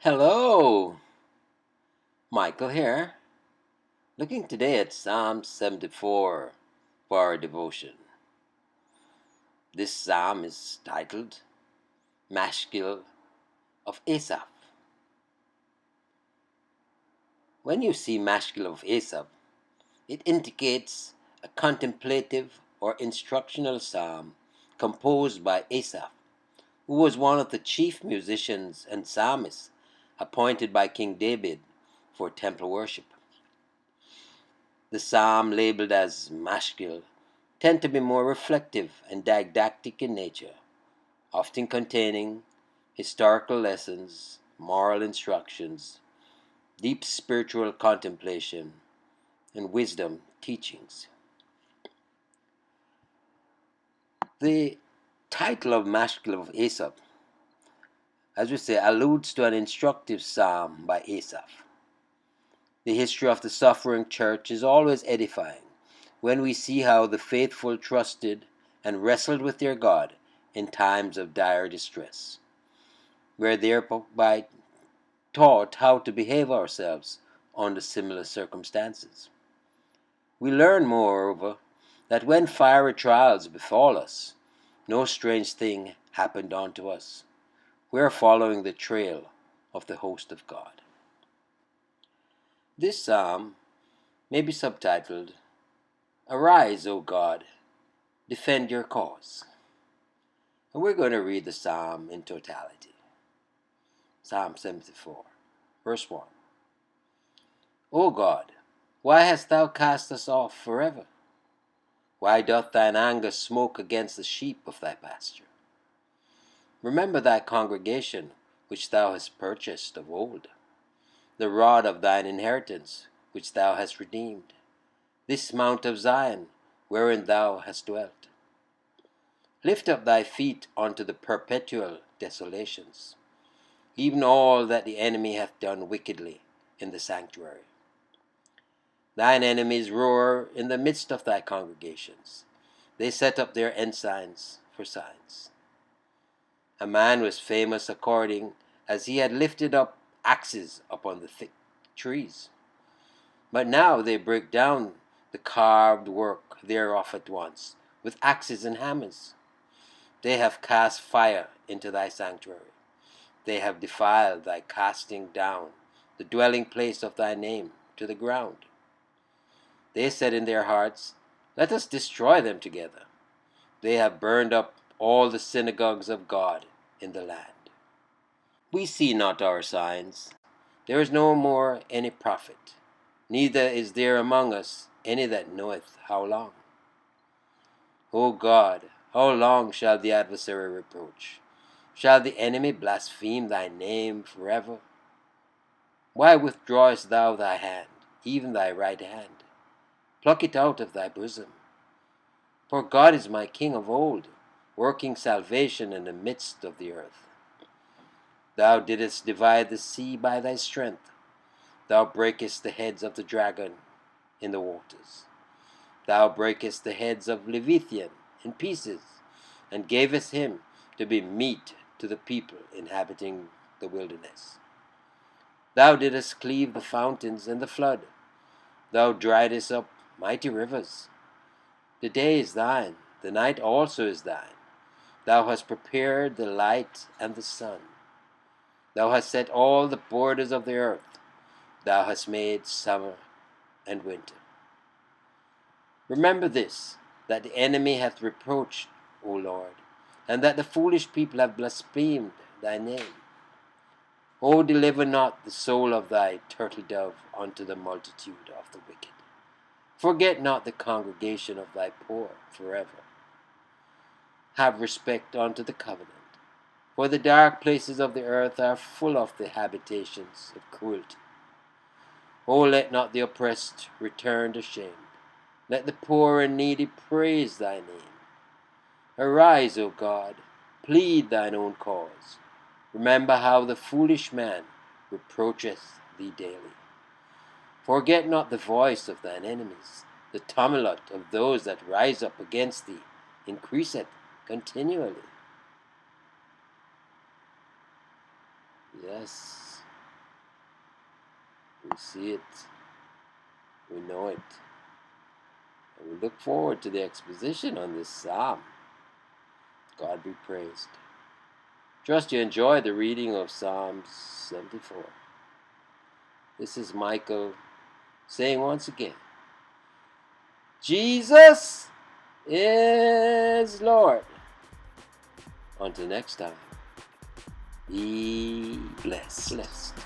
Hello, Michael here. Looking today at Psalm 74 for our devotion. This psalm is titled Maschil of Asaph. When you see Maschil of Asaph, it indicates a contemplative or instructional psalm composed by Asaph, who was one of the chief musicians and psalmists appointed by King David for temple worship. The psalm labeled as Maschil tend to be more reflective and didactic in nature, often containing historical lessons, moral instructions, deep spiritual contemplation, and wisdom teachings. The title of Maschil of Asaph, as we say, alludes to an instructive psalm by Asaph. The history of the suffering church is always edifying when we see how the faithful trusted and wrestled with their God in times of dire distress. We're thereby taught how to behave ourselves under similar circumstances. We learn, moreover, that when fiery trials befall us, no strange thing happened unto us. We are following the trail of the host of God. This psalm may be subtitled, Arise, O God, defend your cause. And we're going to read the psalm in totality. Psalm 74, verse 1. O God, why hast thou cast us off forever? Why doth thine anger smoke against the sheep of thy pasture? Remember thy congregation which thou hast purchased of old, the rod of thine inheritance which thou hast redeemed, this mount of Zion wherein thou hast dwelt. Lift up thy feet unto the perpetual desolations, even all that the enemy hath done wickedly in the sanctuary. Thine enemies roar in the midst of thy congregations. They set up their ensigns for signs. A man was famous according as he had lifted up axes upon the thick trees. But now they break down the carved work thereof at once, with axes and hammers. They have cast fire into thy sanctuary. They have defiled thy casting down, the dwelling place of thy name, to the ground. They said in their hearts, Let us destroy them together. They have burned up all the synagogues of God in the land. We see not our signs. There is no more any prophet, neither is there among us any that knoweth how long. O God, how long shall the adversary reproach? Shall the enemy blaspheme thy name forever? Why withdrawest thou thy hand, even thy right hand? Pluck it out of thy bosom. For God is my King of old, working salvation in the midst of the earth. Thou didst divide the sea by thy strength. Thou breakest the heads of the dragon in the waters. Thou breakest the heads of Leviathan in pieces, and gavest him to be meat to the people inhabiting the wilderness. Thou didst cleave the fountains and the flood. Thou driedest up mighty rivers. The day is thine, the night also is thine. Thou hast prepared the light and the sun. Thou hast set all the borders of the earth. Thou hast made summer and winter. Remember this, that the enemy hath reproached, O Lord, and that the foolish people have blasphemed thy name. O deliver not the soul of thy turtle dove unto the multitude of the wicked. Forget not the congregation of thy poor forever. Have respect unto the covenant, for the dark places of the earth are full of the habitations of cruelty. O let not the oppressed return ashamed. Let the poor and needy praise thy name. Arise, O God, plead thine own cause. Remember how the foolish man reproacheth thee daily. Forget not the voice of thine enemies. The tumult of those that rise up against thee increaseth continually. Yes, We see it. We know it. And we look forward to the exposition on this psalm. God be praised. Trust you enjoy the reading of Psalms 74. This is Michael saying once again, Jesus is Lord. Until next time, be blessed.